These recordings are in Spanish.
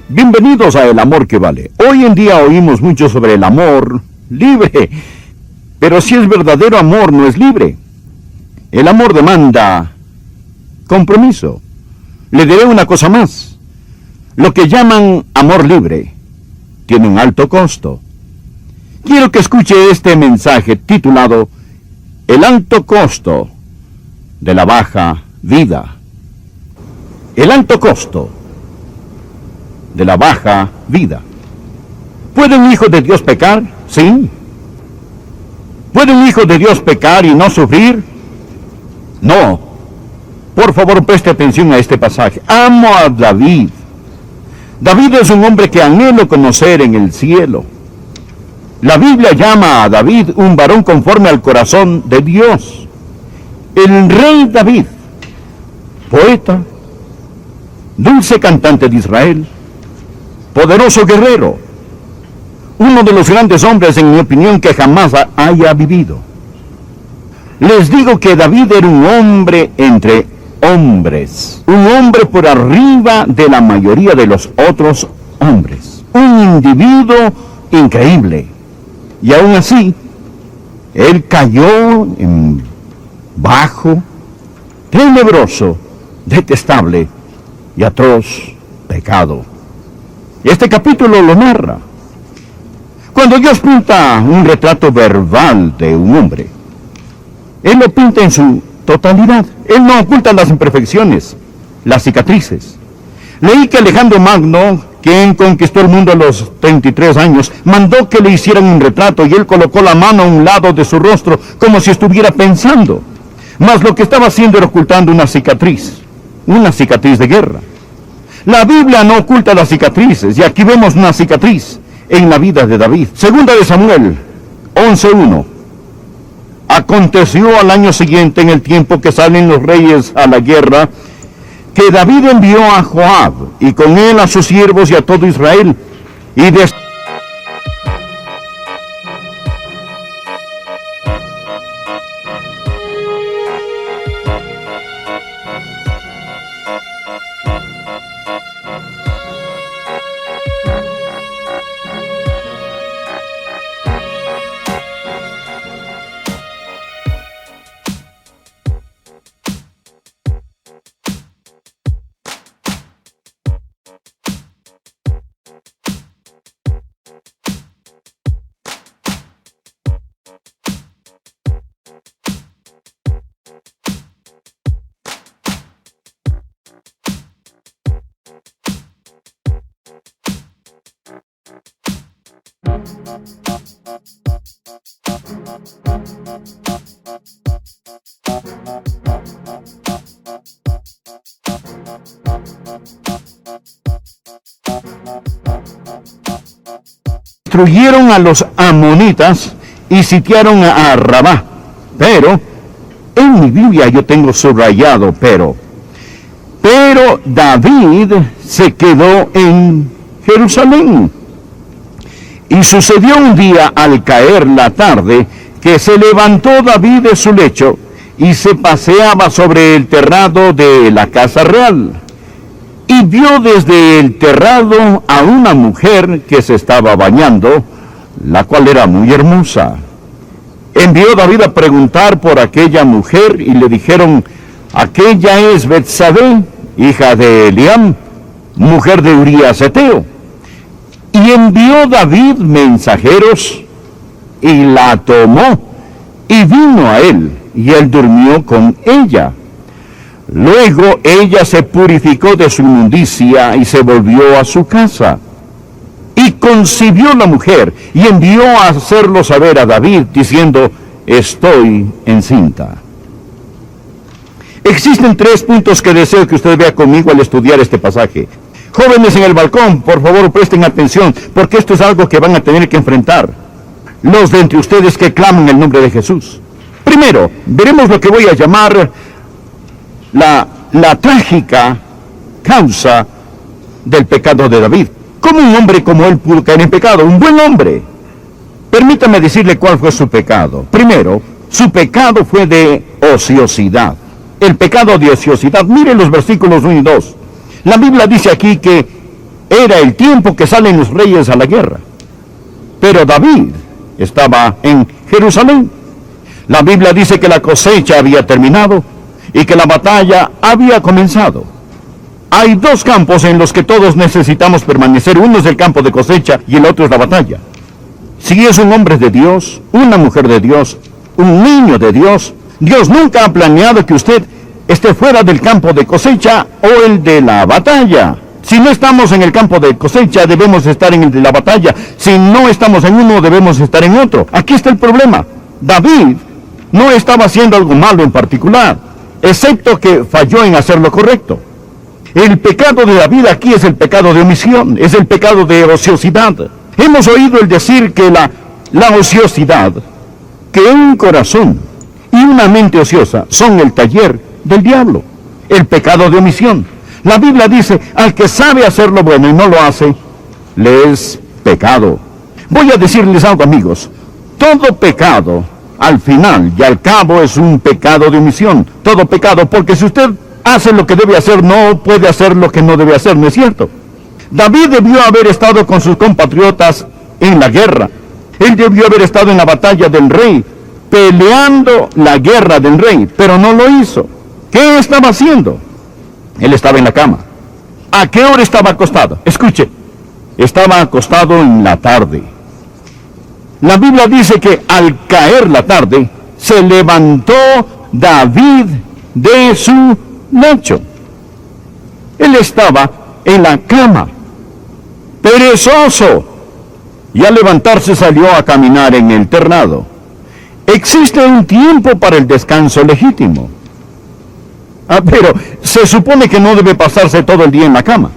Bienvenidos a El Amor que Vale. Hoy en día oímos mucho sobre el amor libre, pero si es verdadero amor no es libre. El amor demanda compromiso. Le diré una cosa más. Lo que llaman amor libre tiene un alto costo. Quiero que escuche este mensaje titulado El alto costo de la baja vida. El alto costo de la baja vida. ¿Puede un hijo de Dios pecar? Sí. ¿Puede un hijo de Dios pecar y no sufrir? No. Por favor, preste atención a este pasaje. Amo a David. David es un hombre que anhelo conocer en el cielo. La Biblia llama a David un varón conforme al corazón de Dios. El rey David, poeta, dulce cantante de Israel, poderoso guerrero, uno de los grandes hombres, en mi opinión, que jamás haya vivido. Les digo que David era un hombre entre hombres, un hombre por arriba de la mayoría de los otros hombres, un individuo increíble. Y aún así, él cayó en bajo, tenebroso, detestable y atroz pecado. Este capítulo lo narra. Cuando Dios pinta un retrato verbal de un hombre, Él lo pinta en su totalidad. Él no oculta las imperfecciones, las cicatrices. Leí que Alejandro Magno, quien conquistó el mundo a los 33 años, mandó que le hicieran un retrato y él colocó la mano a un lado de su rostro como si estuviera pensando. Mas lo que estaba haciendo era ocultando una cicatriz de guerra. La Biblia no oculta las cicatrices, y aquí vemos una cicatriz en la vida de David. Segunda de Samuel 11:1. Aconteció al año siguiente, en el tiempo que salen los reyes a la guerra, que David envió a Joab, y con él a sus siervos y a todo Israel, y destruyeron a los amonitas y sitiaron a Rabá. Pero en mi Biblia yo tengo subrayado pero David se quedó en Jerusalén. Y sucedió un día, al caer la tarde, que se levantó David de su lecho y se paseaba sobre el terrado de la casa real. Y vio desde el terrado a una mujer que se estaba bañando, la cual era muy hermosa. Envió David a preguntar por aquella mujer, y le dijeron: aquella es Betsabé, hija de Eliam, mujer de Urías Eteo. Y envió David mensajeros, y la tomó, y vino a él, y él durmió con ella. Luego ella se purificó de su inmundicia y se volvió a su casa. Y concibió la mujer, y envió a hacerlo saber a David, diciendo: estoy encinta. Existen 3 puntos que deseo que usted vea conmigo al estudiar este pasaje. Jóvenes en el balcón, por favor presten atención, porque esto es algo que van a tener que enfrentar los de entre ustedes que claman el nombre de Jesús. Primero, veremos lo que voy a llamar la trágica causa del pecado de David. ¿Cómo un hombre como él pudo caer en pecado? Un buen hombre. Permítame decirle cuál fue su pecado. Primero, su pecado fue de ociosidad. El pecado de ociosidad. Mire los versículos 1 y 2. La Biblia dice aquí que Era el tiempo que salen los reyes a la guerra. Pero David estaba en Jerusalén. La Biblia dice que la cosecha había terminado y que la batalla había comenzado. Hay dos campos en los que todos necesitamos permanecer. Uno es el campo de cosecha y el otro es la batalla. Si es un hombre de Dios, una mujer de Dios, un niño de Dios, Dios nunca ha planeado que usted esté fuera del campo de cosecha o el de la batalla. Si no estamos en el campo de cosecha, debemos estar en el de la batalla. Si no estamos en uno, debemos estar en otro. Aquí está el problema. David no estaba haciendo algo malo en particular, excepto que falló en hacer lo correcto. El pecado de David aquí es el pecado de omisión, es el pecado de ociosidad. Hemos oído el decir que la ociosidad, que un corazón y una mente ociosa son el taller del diablo. El pecado de omisión. La Biblia dice, al que sabe hacer lo bueno y no lo hace, le es pecado. Voy a decirles algo, amigos. Todo pecado, al final y al cabo, es un pecado de omisión. Todo pecado, porque si usted hace lo que debe hacer, no puede hacer lo que no debe hacer, ¿no es cierto? David debió haber estado con sus compatriotas en la guerra. Él debió haber estado en la batalla del rey, peleando la guerra del rey, pero no lo hizo. ¿Qué estaba haciendo? Él estaba en la cama. ¿A qué hora estaba acostado? Escuche, estaba acostado en la tarde. La Biblia dice que al caer la tarde, se levantó David de su lecho. Él estaba en la cama, perezoso, y al levantarse salió a caminar en el terrado. Existe un tiempo para el descanso legítimo. Pero se supone que no debe pasarse todo el día en la cama.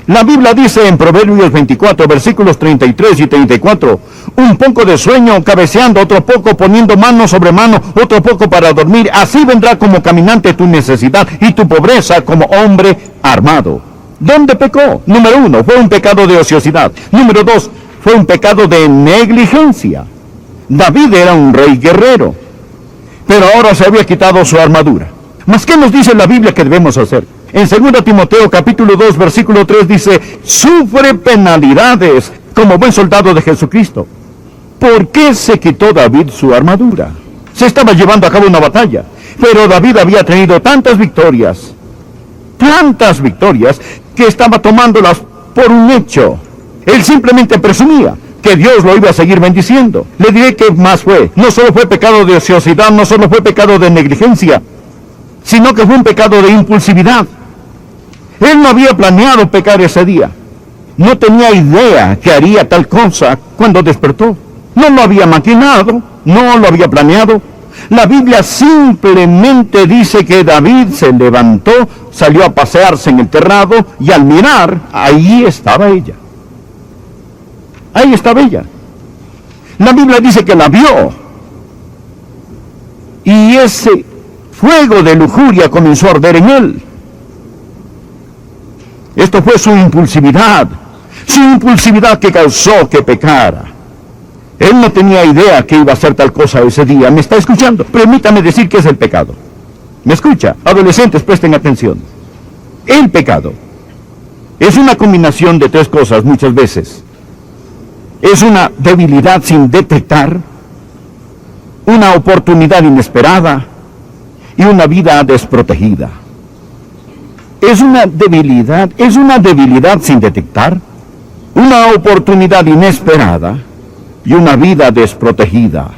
La Biblia dice en Proverbios 24, versículos 33 y 34, un poco de sueño cabeceando, otro poco poniendo mano sobre mano, otro poco para dormir. Así vendrá como caminante tu necesidad y tu pobreza como hombre armado. ¿Dónde pecó? Número 1, fue un pecado de ociosidad. Número 2, fue un pecado de negligencia. David era un rey guerrero, pero ahora se había quitado su armadura. ¿Mas qué nos dice la Biblia que debemos hacer? En 2 Timoteo capítulo 2 versículo 3 dice, sufre penalidades como buen soldado de Jesucristo. ¿Por qué se quitó David su armadura? Se estaba llevando a cabo una batalla, pero David había tenido tantas victorias, que estaba tomándolas por un hecho. Él simplemente presumía que Dios lo iba a seguir bendiciendo. Le diré que más fue. No solo fue pecado de ociosidad, no solo fue pecado de negligencia, sino que fue un pecado de impulsividad. Él no había planeado pecar ese día. No tenía idea que haría tal cosa cuando despertó. No lo había maquinado, no lo había planeado. La Biblia simplemente dice que David se levantó, salió a pasearse en el terrado y al mirar, ahí estaba ella. Ahí estaba ella. La Biblia dice que la vio. Y ese fuego de lujuria comenzó a arder en él. Esto fue su impulsividad que causó que pecara. Él no tenía idea que iba a hacer tal cosa ese día. ¿Me está escuchando? Permítame decir qué es el pecado. ¿Me escucha? Adolescentes, presten atención. El pecado es una combinación de tres cosas muchas veces. Es una debilidad sin detectar, una oportunidad inesperada y una vida desprotegida. Es una debilidad sin detectar, una oportunidad inesperada y una vida desprotegida.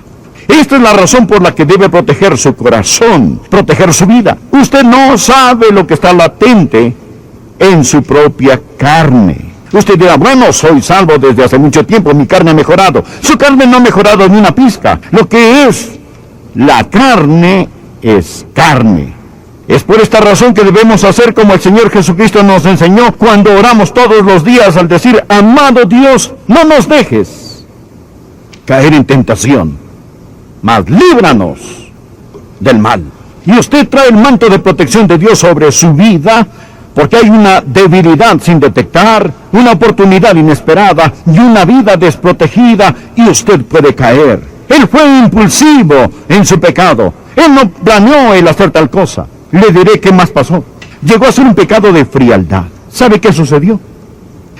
Esta es la razón por la que debe proteger su corazón, proteger su vida. Usted no sabe lo que está latente en su propia carne. Usted dirá, bueno, soy salvo desde hace mucho tiempo, mi carne ha mejorado. Su carne no ha mejorado ni una pizca. Lo que es la carne es carne. Es por esta razón que debemos hacer como el Señor Jesucristo nos enseñó cuando oramos todos los días al decir, amado Dios, no nos dejes caer en tentación, mas líbranos del mal. Y usted trae el manto de protección de Dios sobre su vida, porque hay una debilidad sin detectar, una oportunidad inesperada y una vida desprotegida, y usted puede caer. Él fue impulsivo en su pecado. Él no planeó el hacer tal cosa. Le diré qué más pasó. Llegó a ser un pecado de frialdad. ¿Sabe qué sucedió?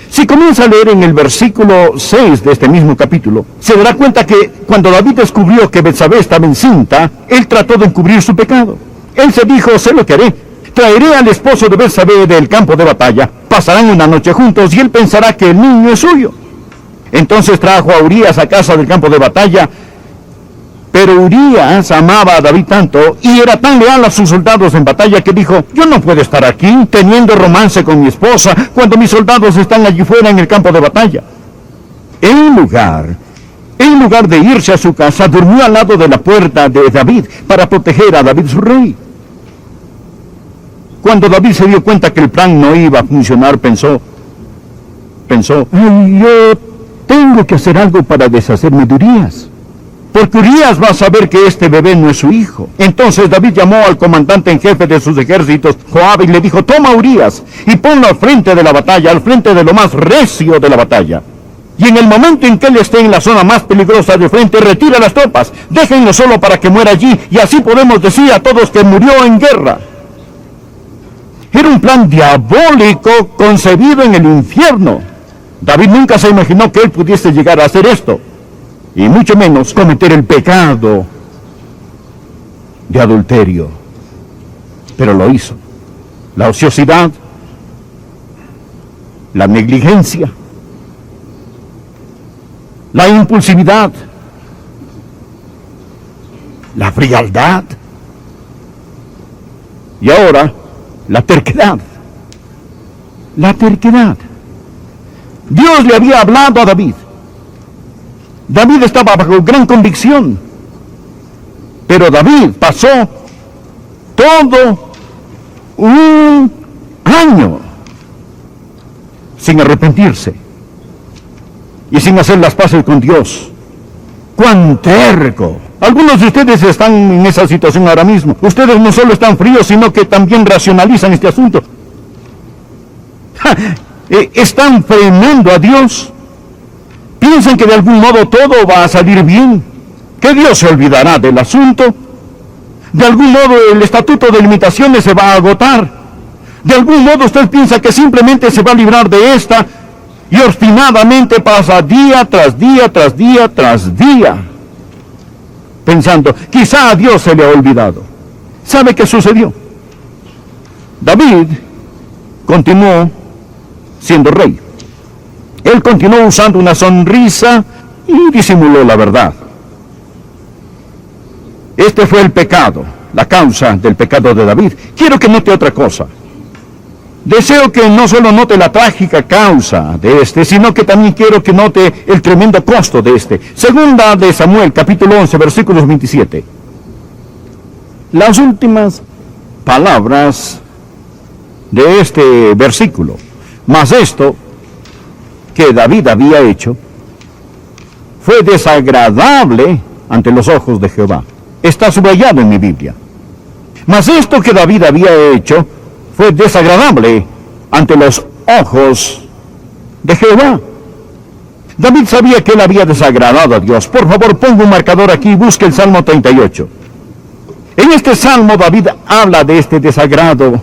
Si Si comienza a leer en el versículo 6 de este mismo capítulo, se dará cuenta que cuando David descubrió que Betsabé estaba encinta, él trató de encubrir su pecado. Él se dijo: sé lo que haré. Traeré al esposo de Betsabé del campo de batalla. Pasarán una noche juntos y él pensará que el niño es suyo. Entonces trajo a Urías a casa del campo de batalla. Pero Urías amaba a David tanto y era tan leal a sus soldados en batalla que dijo: yo no puedo estar aquí teniendo romance con mi esposa cuando mis soldados están allí fuera en el campo de batalla. En lugar de irse a su casa, durmió al lado de la puerta de David para proteger a David su rey. Cuando David se dio cuenta que el plan no iba a funcionar, pensó: yo tengo que hacer algo para deshacerme de Urías, porque Urías va a saber que este bebé no es su hijo. Entonces David llamó al comandante en jefe de sus ejércitos, Joab, y le dijo: toma a Urías y ponlo al frente de la batalla, al frente de lo más recio de la batalla. Y en el momento en que él esté en la zona más peligrosa de frente, retira las tropas, déjenlo solo para que muera allí, y así podemos decir a todos que murió en guerra. Era un plan diabólico concebido en el infierno. David nunca se imaginó que él pudiese llegar a hacer esto, y mucho menos cometer el pecado de adulterio. Pero lo hizo. La ociosidad, la negligencia, la impulsividad, la frialdad y ahora la terquedad. La terquedad. Dios le había hablado a David. David estaba bajo gran convicción. Pero David pasó todo un año sin arrepentirse y sin hacer las paces con Dios. ¡Cuán terco! Algunos de ustedes están en esa situación ahora mismo. Ustedes no solo están fríos, sino que también racionalizan este asunto. Están frenando a Dios. Piensan que de algún modo todo va a salir bien, que Dios se olvidará del asunto. De algún modo el estatuto de limitaciones se va a agotar. De algún modo usted piensa que simplemente se va a librar de esta, y obstinadamente pasa día tras día, tras día, tras día, pensando: quizá a Dios se le ha olvidado. ¿Sabe qué sucedió? David continuó siendo rey. Él continuó usando una sonrisa y disimuló la verdad. Este fue el pecado, la causa del pecado de David. Quiero que note otra cosa. Deseo que no solo note la trágica causa de este, sino que también quiero que note el tremendo costo de este. Segunda de Samuel, capítulo 11, versículos 27. Las últimas palabras de este versículo: mas esto que David había hecho fue desagradable ante los ojos de Jehová. Está subrayado en mi Biblia. Mas esto que David había hecho fue desagradable ante los ojos de Jehová. David sabía que él había desagradado a Dios. Por favor, ponga un marcador aquí y busque el Salmo 38. En este Salmo David habla de este desagrado.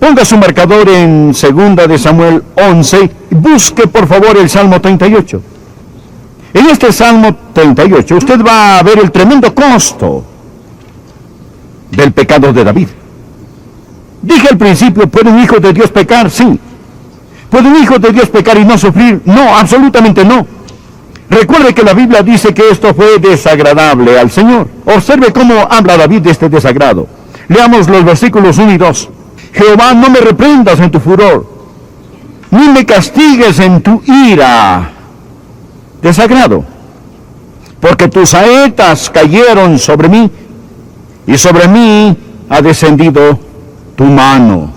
Ponga su marcador en 2 de Samuel 11 y busque por favor el Salmo 38. En este Salmo 38 usted va a ver el tremendo costo del pecado de David. Dije al principio: ¿puede un hijo de Dios pecar? Sí. ¿Puede un hijo de Dios pecar y no sufrir? No, absolutamente no. Recuerde que la Biblia dice que esto fue desagradable al Señor. Observe cómo habla David de este desagrado. Leamos los versículos 1 y 2. Jehová, no me reprendas en tu furor, ni me castigues en tu ira. Desagrado. Porque tus saetas cayeron sobre mí, y sobre mí ha descendido tu mano.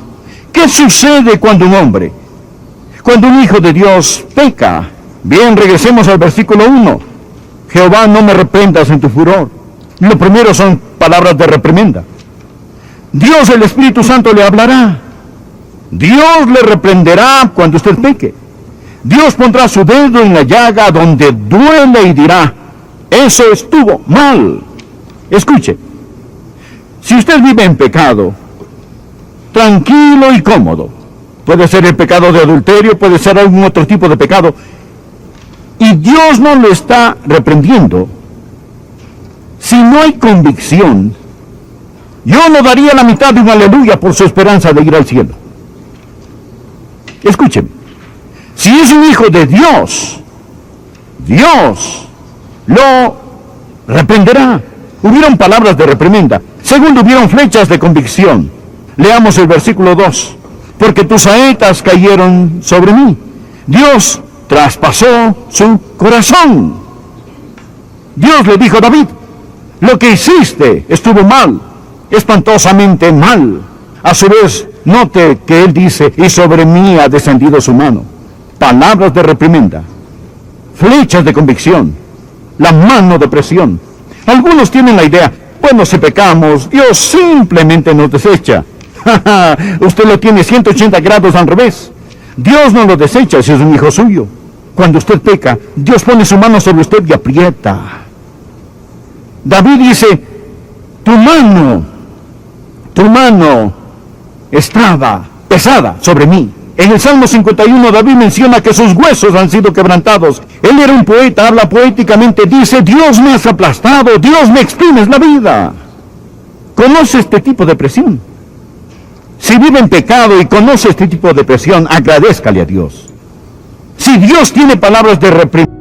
¿Qué sucede cuando un hombre, cuando un hijo de Dios peca? Bien, regresemos al versículo 1. Jehová, no me reprendas en tu furor. Lo primero son palabras de reprimenda. Dios, el Espíritu Santo, le hablará. Dios le reprenderá cuando usted peque. Dios pondrá su dedo en la llaga donde duele y dirá: eso estuvo mal. Escuche, si usted vive en pecado, tranquilo y cómodo, Puede ser el pecado de adulterio, puede ser algún otro tipo de pecado. Y Dios no lo está reprendiendo. Si no hay convicción, yo no daría la mitad de un aleluya por su esperanza de ir al cielo. Escúcheme. Si es un hijo de Dios, Dios lo reprenderá. Hubieron palabras de reprimenda. Segundo, hubieron flechas de convicción. Leamos el versículo 2. Porque tus saetas cayeron sobre mí. Dios traspasó su corazón. Dios le dijo a David, lo que hiciste estuvo mal, espantosamente mal. A su vez, note que él dice, y sobre mí ha descendido su mano. Palabras de reprimenda, flechas de convicción, la mano de presión. Algunos tienen la idea, bueno, si pecamos, Dios simplemente nos desecha. Usted lo tiene 180 grados al revés. Dios no lo desecha si es un hijo suyo. Cuando usted peca, Dios pone su mano sobre usted y aprieta. David dice, tu mano estaba pesada sobre mí. En el Salmo 51 David menciona que sus huesos han sido quebrantados. Él era un poeta, habla poéticamente, dice, Dios me has aplastado, Dios me exprimes la vida. ¿Conoce este tipo de presión? Si vive en pecado y conoce este tipo de presión, agradézcale a Dios. Si Dios tiene palabras de reprimenda,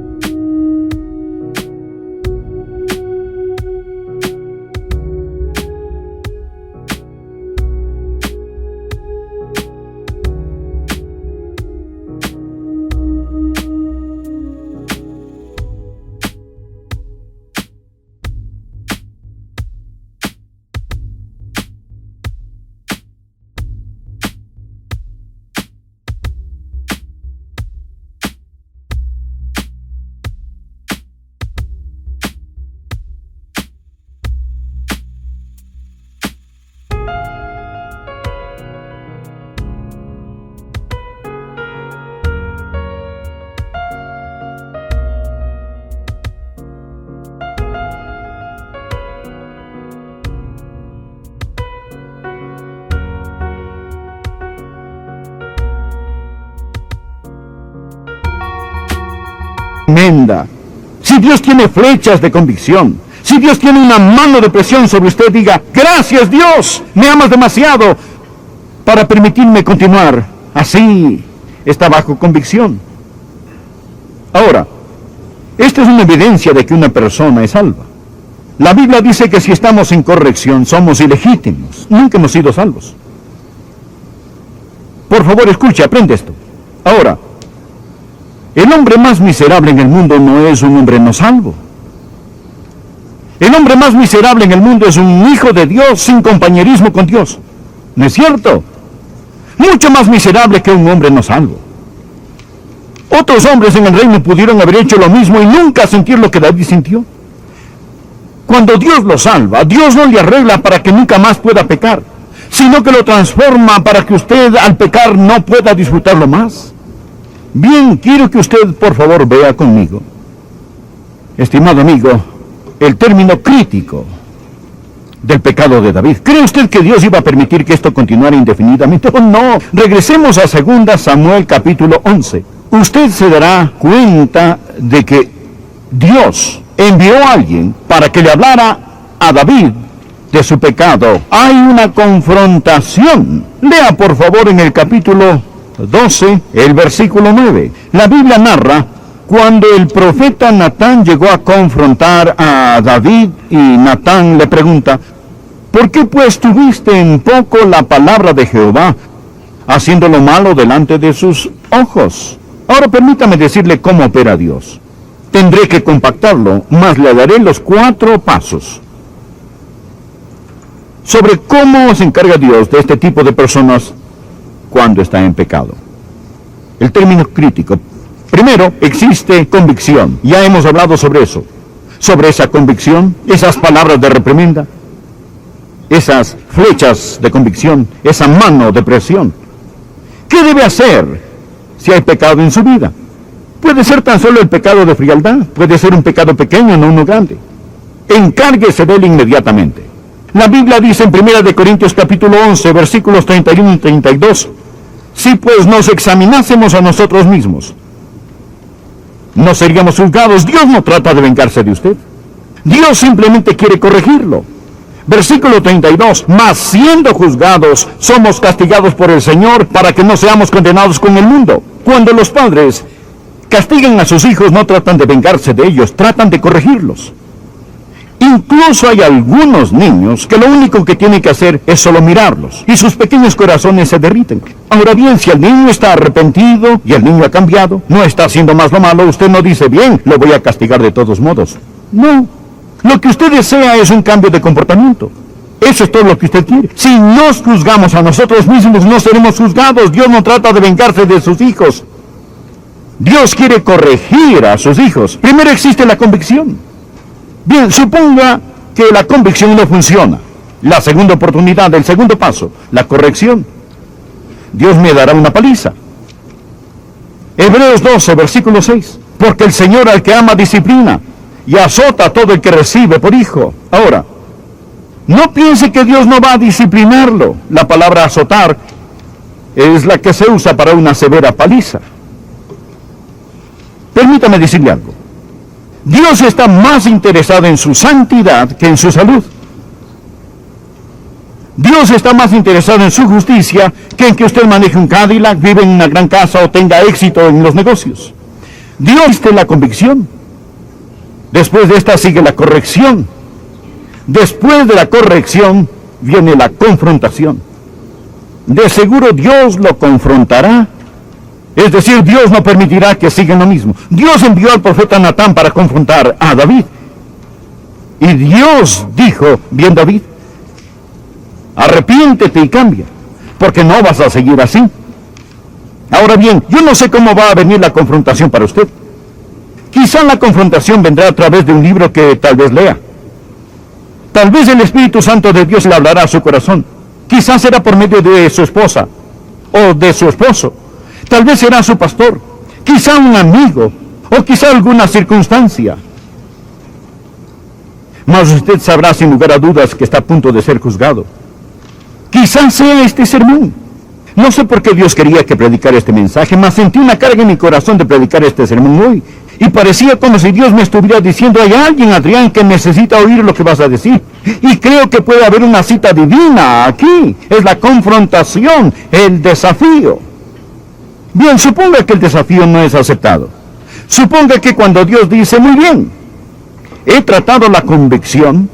si Dios tiene flechas de convicción, si Dios tiene una mano de presión sobre usted, diga, gracias Dios, me amas demasiado para permitirme continuar. Así está bajo convicción. Ahora, esta es una evidencia de que una persona es salva. La Biblia dice que si estamos en corrección, somos ilegítimos. Nunca hemos sido salvos. Por favor, escuche, aprende esto. Ahora, el hombre más miserable en el mundo no es un hombre no salvo. El hombre más miserable en el mundo es un hijo de Dios sin compañerismo con Dios. ¿No es cierto? Mucho más miserable que un hombre no salvo. Otros hombres en el reino pudieron haber hecho lo mismo y nunca sentir lo que David sintió. Cuando Dios lo salva, Dios no le arregla para que nunca más pueda pecar, sino que lo transforma para que usted al pecar no pueda disfrutarlo más. Bien, quiero que usted por favor vea conmigo, estimado amigo, el término crítico del pecado de David. ¿Cree usted que Dios iba a permitir que esto continuara indefinidamente? Oh, no. Regresemos a 2 Samuel capítulo 11. Usted se dará cuenta de que Dios envió a alguien para que le hablara a David de su pecado. Hay una confrontación. Lea por favor en el capítulo 12, el versículo 9. La Biblia narra cuando el profeta Natán llegó a confrontar a David y Natán le pregunta, ¿por qué pues tuviste en poco la palabra de Jehová, haciendo lo malo delante de sus ojos? Ahora permítame decirle cómo opera Dios. Tendré que compactarlo, mas le daré los 4 pasos sobre cómo se encarga Dios de este tipo de personas cuando está en pecado. El término crítico. Primero, existe convicción. Ya hemos hablado sobre eso. Sobre esa convicción, esas palabras de reprimenda, esas flechas de convicción, esa mano de presión. ¿Qué debe hacer si hay pecado en su vida? Puede ser tan solo el pecado de frialdad, puede ser un pecado pequeño, no uno grande. Encárguese de él inmediatamente. La Biblia dice en 1 Corintios capítulo 11, versículos 31 y 32, Si pues nos examinásemos a nosotros mismos, no seríamos juzgados. Dios no trata de vengarse de usted. Dios simplemente quiere corregirlo. Versículo 32. Mas siendo juzgados, somos castigados por el Señor para que no seamos condenados con el mundo. Cuando los padres castigan a sus hijos, no tratan de vengarse de ellos, tratan de corregirlos. Incluso hay algunos niños que lo único que tienen que hacer es solo mirarlos, y sus pequeños corazones se derriten. Ahora bien, si el niño está arrepentido y el niño ha cambiado, no está haciendo más lo malo, usted no dice, bien, lo voy a castigar de todos modos. No, lo que usted desea es un cambio de comportamiento. Eso es todo lo que usted quiere. Si nos juzgamos a nosotros mismos, no seremos juzgados. Dios no trata de vengarse de sus hijos. Dios quiere corregir a sus hijos. Primero existe la convicción. Bien, suponga que la convicción no funciona. La segunda oportunidad, el segundo paso, la corrección. Dios me dará una paliza. Hebreos 12, versículo 6. Porque el Señor al que ama disciplina y azota a todo el que recibe por hijo. Ahora, no piense que Dios no va a disciplinarlo. La palabra azotar es la que se usa para una severa paliza. Permítame decirle algo. Dios está más interesado en su santidad que en su salud. Dios está más interesado en su justicia que en que usted maneje un Cadillac, vive en una gran casa o tenga éxito en los negocios. Dios está en la convicción. Después de esta sigue la corrección. Después de la corrección viene la confrontación. De seguro Dios lo confrontará. Es decir, Dios no permitirá que sigan lo mismo. Dios envió al profeta Natán para confrontar a David. Y Dios dijo, bien David, arrepiéntete y cambia, porque no vas a seguir así. Ahora bien, yo no sé cómo va a venir la confrontación para usted. Quizá la confrontación vendrá a través de un libro que tal vez lea. Tal vez el Espíritu Santo de Dios le hablará a su corazón. Quizás será por medio de su esposa o de su esposo. Tal vez será su pastor, quizá un amigo, o quizá alguna circunstancia. Mas usted sabrá sin lugar a dudas que está a punto de ser juzgado. Quizás sea este sermón. No sé por qué Dios quería que predicara este mensaje, mas sentí una carga en mi corazón de predicar este sermón hoy. Y parecía como si Dios me estuviera diciendo, hay alguien, Adrián, que necesita oír lo que vas a decir. Y creo que puede haber una cita divina aquí. Es la confrontación, el desafío. Bien, suponga que el desafío no es aceptado. Suponga que cuando Dios dice, muy bien, he tratado la convicción,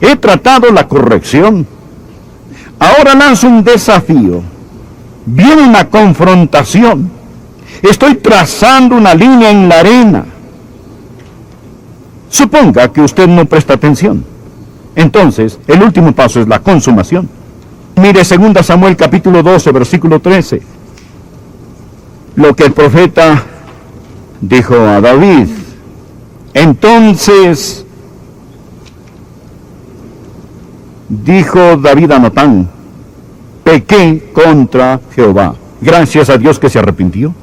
he tratado la corrección, ahora lanzo un desafío, viene una confrontación, estoy trazando una línea en la arena. Suponga que usted no presta atención. Entonces, el último paso es la consumación. Mire 2 Samuel capítulo 12, versículo 13. Lo que el profeta dijo a David. Entonces dijo David a Natán, pequé contra Jehová. Gracias a Dios que se arrepintió.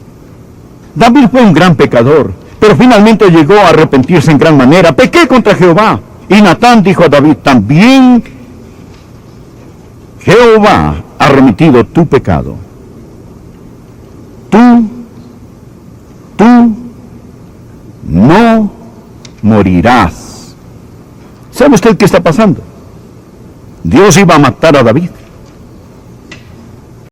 David fue un gran pecador, pero finalmente llegó a arrepentirse en gran manera. Pequé contra Jehová. Y Natán dijo a David, también Jehová ha remitido tu pecado. Tú no morirás. ¿Sabe usted qué está pasando? Dios iba a matar a David.